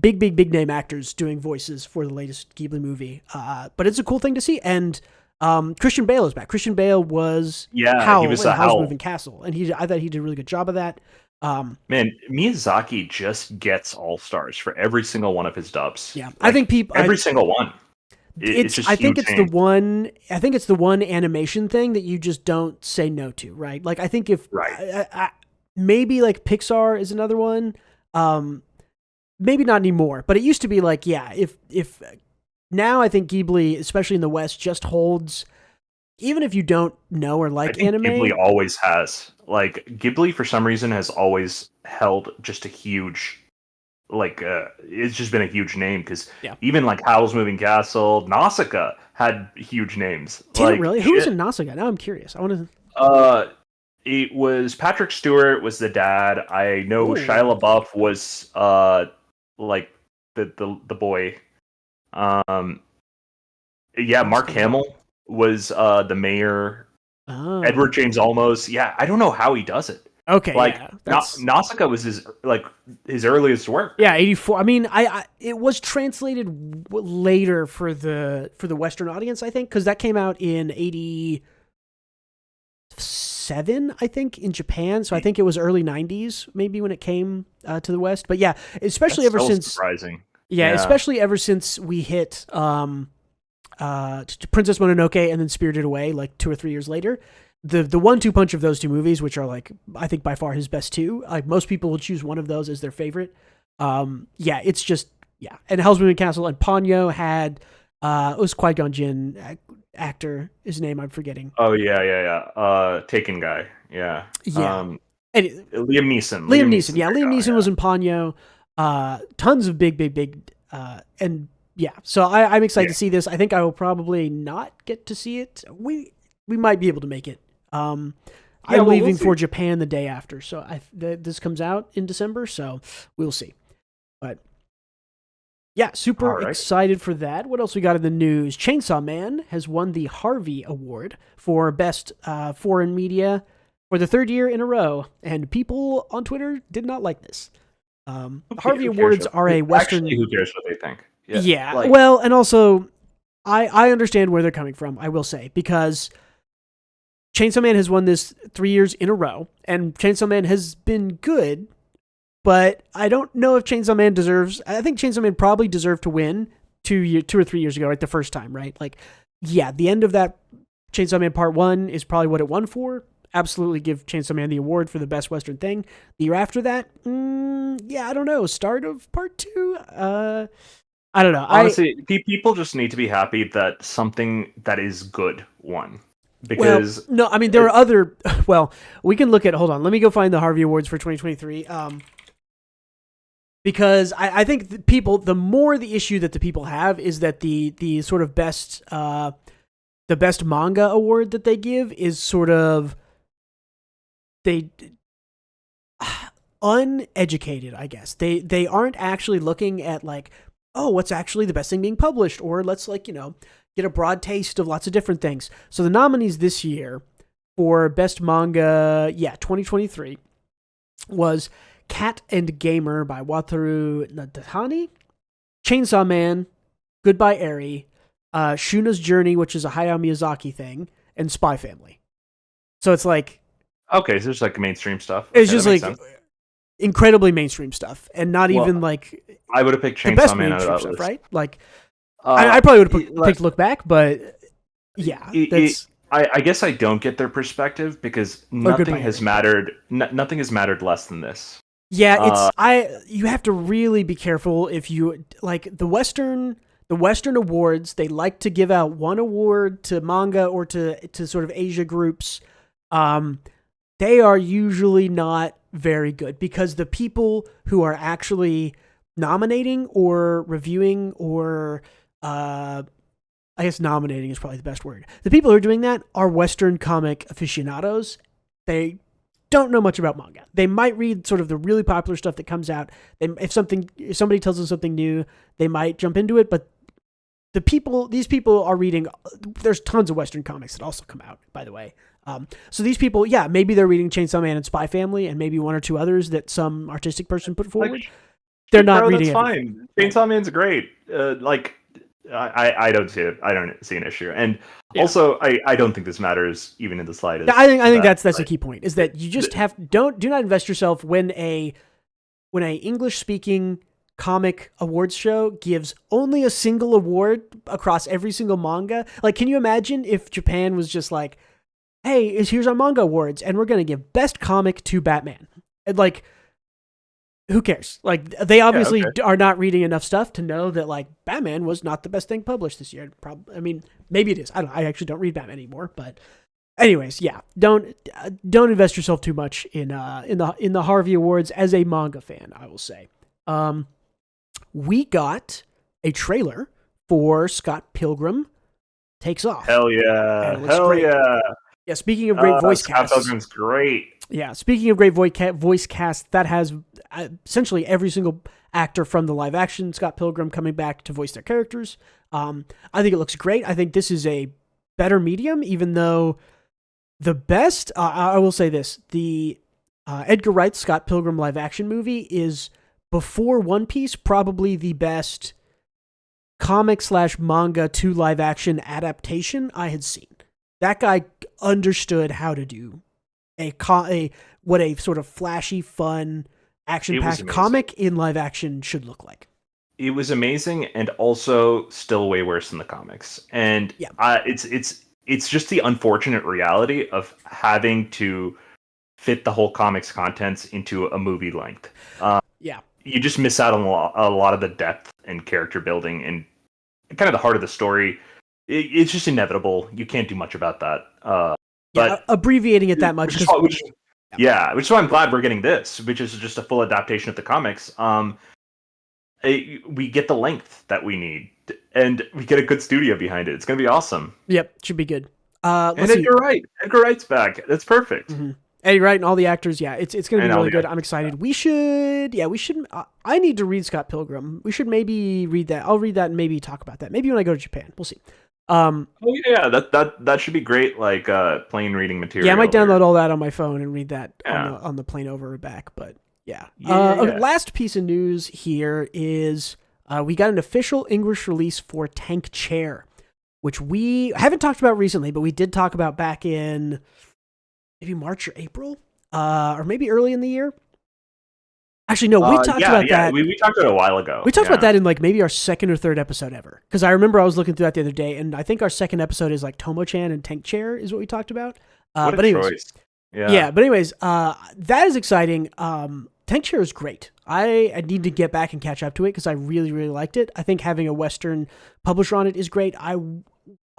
big name actors doing voices for the latest Ghibli movie. But it's a cool thing to see. And Christian Bale is back. Christian Bale was Howl he was in a Howl's Howl. Moving Castle, and I thought he did a really good job of that. Man, Miyazaki just gets all stars for every single one of his dubs. Yeah, Like, I think every single one. It's just I think it's huge name. I think it's the one animation thing that you just don't say no to, right? Like I think if Right. maybe like Pixar is another one, maybe not anymore, but it used to be like, yeah, if now I think Ghibli, especially in the West, just holds, even if you don't know or I like think anime. Ghibli always has. Like Ghibli for some reason has always held just a huge, like it's just been a huge name because Yeah. even like Howl's Moving Castle, Nausicaa had huge names. Did like, it really? Who was in Nausicaa? Now I'm curious. I want to. It was Patrick Stewart was the dad. I know Ooh. Shia LaBeouf was like the boy. Yeah, Mark Hamill was the mayor. Oh. Edward James Olmos. Yeah, I don't know how he does it. Okay, Like yeah, Nausicaa was his earliest work. Yeah, 84. I mean, it was translated later for the Western audience, I think, because that came out in 87, I think, in Japan. So I think it was early 90s, maybe, when it came to the West. But yeah, especially That's ever so since surprising. Yeah, especially ever since we hit Princess Mononoke and then Spirited Away, like 2 or 3 years later. The 1-2 punch of those two movies, which are like I think by far his best two. Like most people will choose one of those as their favorite. Yeah, it's just And Hell's Moving Castle and Ponyo had it was Qui-Gon Jinn actor. His name I'm forgetting. Oh yeah. Taken guy. Yeah. Yeah. Liam Neeson. Liam Neeson. Yeah, Liam Neeson was in Ponyo. Tons of big and yeah. So I'm excited to see this. I think I will probably not get to see it. We might be able to make it. I'm leaving for Japan the day after, so this comes out in December, so we'll see. But yeah, super excited for that. What else we got in the news? Chainsaw Man has won the Harvey Award for Best Foreign Media for the 3rd year in a row, and people on Twitter did not like this. Harvey Awards are a Western... Actually, who cares what they think? Yeah, well, and also, I understand where they're coming from, I will say, because Chainsaw Man has won this 3 years in a row, and Chainsaw Man has been good, but I don't know if Chainsaw Man deserves. I think Chainsaw Man probably deserved to win 2 or 3 years ago, right? The first time, right? Like, yeah, the end of that Chainsaw Man Part 1 is probably what it won for. Absolutely give Chainsaw Man the award for the best Western thing. The year after that, yeah, I don't know. Start of Part 2? I don't know. Honestly, people just need to be happy that something that is good won. Because well, no, I mean, there are other... Well, we can look at... Hold on. Let me go find the Harvey Awards for 2023. Because I think the more the issue that the people have is that the sort of best... the best manga award that they give is sort of... uneducated, I guess. They aren't actually looking at like, oh, what's actually the best thing being published, or let's like, get a broad taste of lots of different things. So the nominees this year for best manga, 2023 was Cat and Gamer by Wataru Nadahani, Chainsaw Man, Goodbye Eri, Shuna's Journey, which is a Hayao Miyazaki thing, and Spy Family. So it's like, okay, so it's like mainstream stuff. It's just like incredibly mainstream stuff, and not even like I would have picked Chainsaw the best Man mainstream out of stuff, that right? Like I probably would have picked Look Back, but yeah, I guess I don't get their perspective because nothing has mattered. Nothing has mattered less than this. Yeah, you have to really be careful if you like the Western awards. They like to give out one award to manga or to sort of Asia groups. They are usually not very good because the people who are actually nominating or reviewing or I guess nominating is probably the best word. The people who are doing that are Western comic aficionados. They don't know much about manga. They might read sort of the really popular stuff that comes out. If somebody tells them something new, they might jump into it, but these people are reading, there's tons of Western comics that also come out, by the way. So these people, maybe they're reading Chainsaw Man and Spy Family and maybe one or two others that some artistic person put forward. They're not reading it. That's fine. Chainsaw Man's great. I don't see it. I don't see an issue. And also, I don't think this matters even in the slightest. I think that's the key point, is that you just do not invest yourself when a English speaking comic awards show gives only a single award across every single manga. Like, can you imagine if Japan was just like, hey, here's our manga awards, and we're going to give best comic to Batman. And like, who cares? Like, they obviously are not reading enough stuff to know that like Batman was not the best thing published this year. I mean, maybe it is. I actually don't read Batman anymore, but anyways, don't invest yourself too much in the Harvey Awards as a manga fan, I will say. We got a trailer for Scott Pilgrim Takes Off. Hell yeah. Hell great. Yeah. Yeah, speaking of great voice casts. Scott Pilgrim's great. Yeah, speaking of great voice cast, that has essentially every single actor from the live action Scott Pilgrim coming back to voice their characters. I think it looks great. I think this is a better medium, even though the best, I will say this, the Edgar Wright's Scott Pilgrim live action movie is, before One Piece, probably the best comic/manga to live action adaptation I had seen. That guy understood how to do what a sort of flashy, fun, action-packed comic in live action should look like. It was amazing, and also still way worse than the comics. And it's just the unfortunate reality of having to fit the whole comics contents into a movie length. You just miss out on a lot of the depth and character building and kind of the heart of the story. It's just inevitable. You can't do much about that. But abbreviating it that much. Which is why I'm glad we're getting this, which is just a full adaptation of the comics. We get the length that we need, and we get a good studio behind it. It's going to be awesome. Yep, should be good. And Edgar Wright's back. That's perfect. Mm-hmm. Eddie Wright and all the actors, it's going to be really good. I'm excited. We should. I need to read Scott Pilgrim. We should maybe read that. I'll read that and maybe talk about that. Maybe when I go to Japan. We'll see. That should be great. Like plane reading material. Yeah, I might download all that on my phone and read that on the plane over or back. But okay, last piece of news here is we got an official English release for Tank Chair, which we haven't talked about recently, but we did talk about back in maybe March or April, or maybe early in the year. Actually, no, we talked about that. We talked about it a while ago. We talked about that in like maybe our second or third episode ever. Because I remember I was looking through that the other day, and I think our second episode is like Tomo-chan and Tank Chair is what we talked about. What a choice. Yeah, but anyways, that is exciting. Tank Chair is great. I need to get back and catch up to it because I really, really liked it. I think having a Western publisher on it is great. I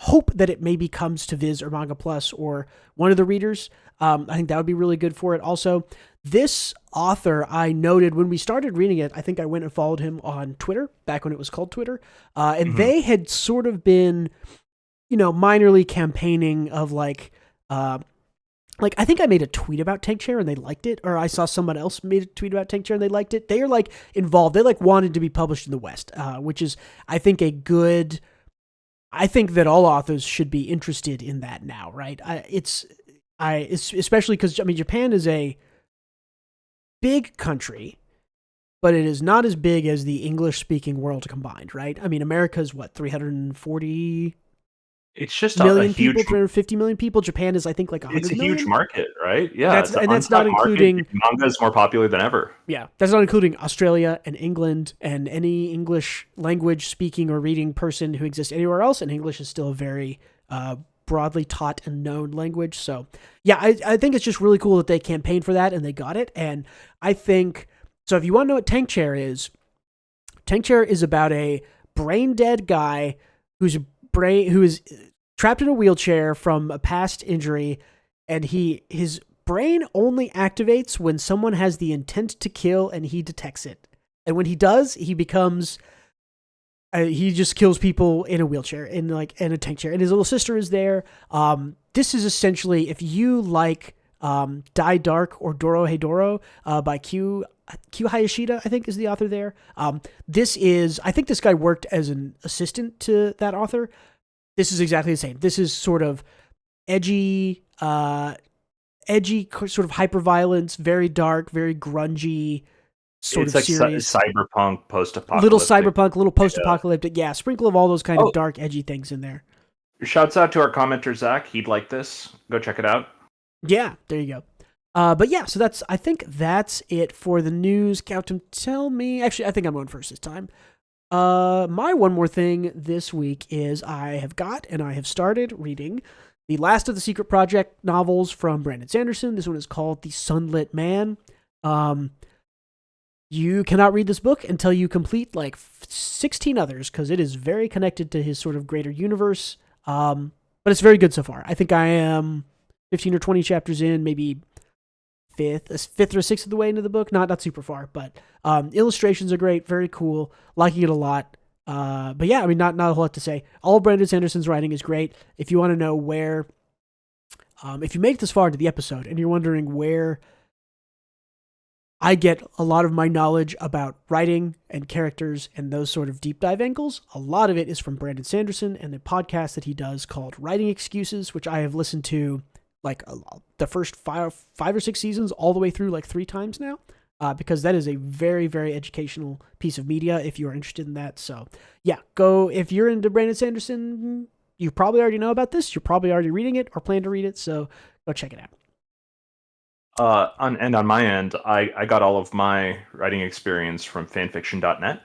hope that it maybe comes to Viz or Manga Plus or one of the readers. I think that would be really good for it. Also, this author I noted when we started reading it, I think I went and followed him on Twitter back when it was called Twitter. And they had sort of been, minorly campaigning of like I think I made a tweet about Tank Chair and they liked it, or I saw someone else made a tweet about Tank Chair and they liked it. They are like involved. They like wanted to be published in the West, which is, I think, I think that all authors should be interested in that now, right? It's especially because Japan is a big country, but it is not as big as the English-speaking world combined, right? I mean, America's 340 it's just million a huge, people, 350 million people. Japan is, I think, like 100 It's a million. Huge market, right? Yeah, that's not including manga is more popular than ever. Yeah, that's not including Australia and England and any English language speaking or reading person who exists anywhere else. And English is still a very broadly taught and known language. So yeah, I think it's just really cool that they campaigned for that and they got it. And I think, so if you want to know what Tank Chair is about a brain dead guy who is trapped in a wheelchair from a past injury, and his brain only activates when someone has the intent to kill and he detects it. And when he does, he becomes he just kills people in a wheelchair, in a tank chair. And his little sister is there. This is essentially, if you like Die Dark or Dorohedoro by Q Hayashida, I think is the author there. I think this guy worked as an assistant to that author. This is exactly the same. This is sort of edgy sort of hyper-violence, very dark, very grungy sort it's of like series. Cyberpunk, post-apocalyptic. Little cyberpunk, little post-apocalyptic. Yeah, sprinkle of all those kind of dark, edgy things in there. Shouts out to our commenter, Zach. He'd like this. Go check it out. Yeah, there you go. But yeah, so I think that's it for the news. Captain, tell me. Actually, I think I'm going first this time. My one more thing this week is I have started reading the last of the Secret Project novels from Brandon Sanderson. This one is called The Sunlit Man. You cannot read this book until you complete like 16 others because it is very connected to his sort of greater universe. But it's very good so far. I think I am 15 or 20 chapters in, maybe fifth or sixth of the way into the book. Not super far, but illustrations are great, very cool, liking it a lot. But yeah, I mean, not a whole lot to say. All of Brandon Sanderson's writing is great. If you want to know where, if you make it this far into the episode and you're wondering where I get a lot of my knowledge about writing and characters and those sort of deep dive angles, a lot of it is from Brandon Sanderson and the podcast that he does called Writing Excuses, which I have listened to like the first five or six seasons all the way through like 3 times now, because that is a very, very educational piece of media if you are interested in that. So yeah, if you're into Brandon Sanderson, you probably already know about this. You're probably already reading it or plan to read it. So go check it out. On my end, I got all of my writing experience from fanfiction.net.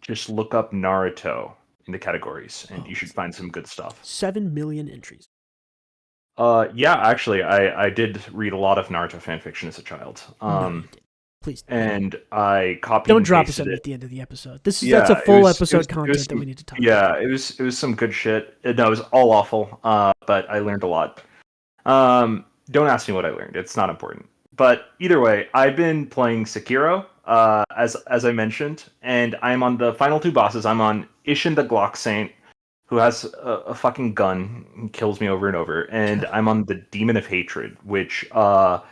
Just look up Naruto in the categories and you should find some good stuff. 7 million entries. Yeah, actually, I did read a lot of Naruto fanfiction as a child. No, please. And I copied. Don't and drop pasted us it at the end of the episode. That's a full episode content that we need to talk about. Yeah, it was some good shit. No, it was all awful. But I learned a lot. Don't ask me what I learned. It's not important. But either way, I've been playing Sekiro, as I mentioned, and I'm on the final 2 bosses. I'm on Ishin the Glock Saint, who has a fucking gun and kills me over and over, and I'm on the Demon of Hatred, which does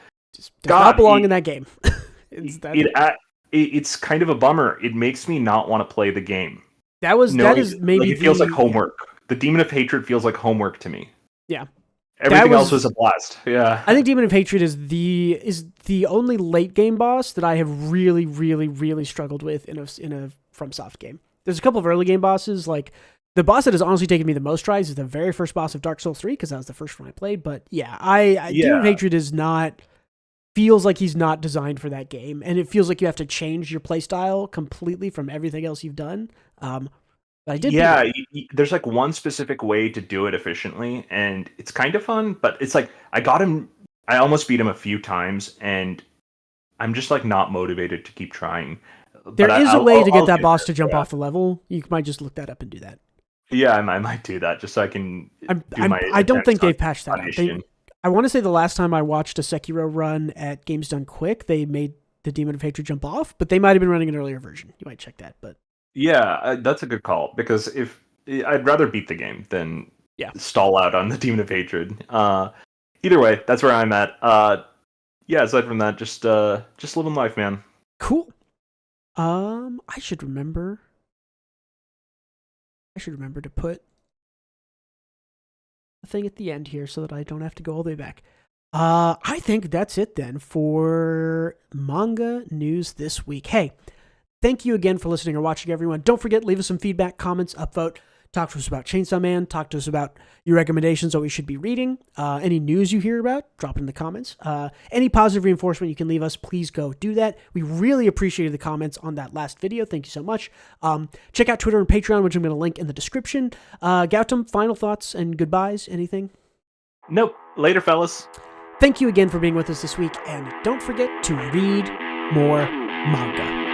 not belong in that game. It's kind of a bummer. It makes me not want to play the game. That is maybe it feels like homework. Yeah. The Demon of Hatred feels like homework to me. Yeah. Everything else was a blast. Yeah. I think Demon of Hatred is the only late game boss that I have really, really, really struggled with in a FromSoft game. There's a couple of early game bosses like The boss that has honestly taken me the most tries is the very first boss of Dark Souls 3, because that was the first one I played. But yeah, Demon of Hatred is not, feels like he's not designed for that game. And it feels like you have to change your playstyle completely from everything else you've done. But I did. Yeah, there's like one specific way to do it efficiently, and it's kind of fun, but it's like I almost beat him a few times, and I'm just like not motivated to keep trying. There But is a way to get I'll that do boss this, to jump yeah. off the level. You might just look that up and do that. Yeah, I might do that just so I can do my. I don't think attempts on they've patched that out. I want to say the last time I watched a Sekiro run at Games Done Quick, they made the Demon of Hatred jump off, but they might have been running an earlier version. You might check that, but Yeah, that's a good call because if I'd rather beat the game than stall out on the Demon of Hatred. Either way, that's where I'm at. Yeah, aside from that, just living life, man. Cool. I should remember to put a thing at the end here so that I don't have to go all the way back. I think that's it then for manga news this week. Hey, thank you again for listening or watching, everyone. Don't forget, leave us some feedback, comments, upvote. Talk to us about Chainsaw Man. Talk to us about your recommendations that we should be reading. Any news you hear about, drop it in the comments. Any positive reinforcement you can leave us, please go do that. We really appreciated the comments on that last video. Thank you so much. Check out Twitter and Patreon, which I'm going to link in the description. Gautam, final thoughts and goodbyes? Anything? Nope. Later, fellas. Thank you again for being with us this week, and don't forget to read more manga.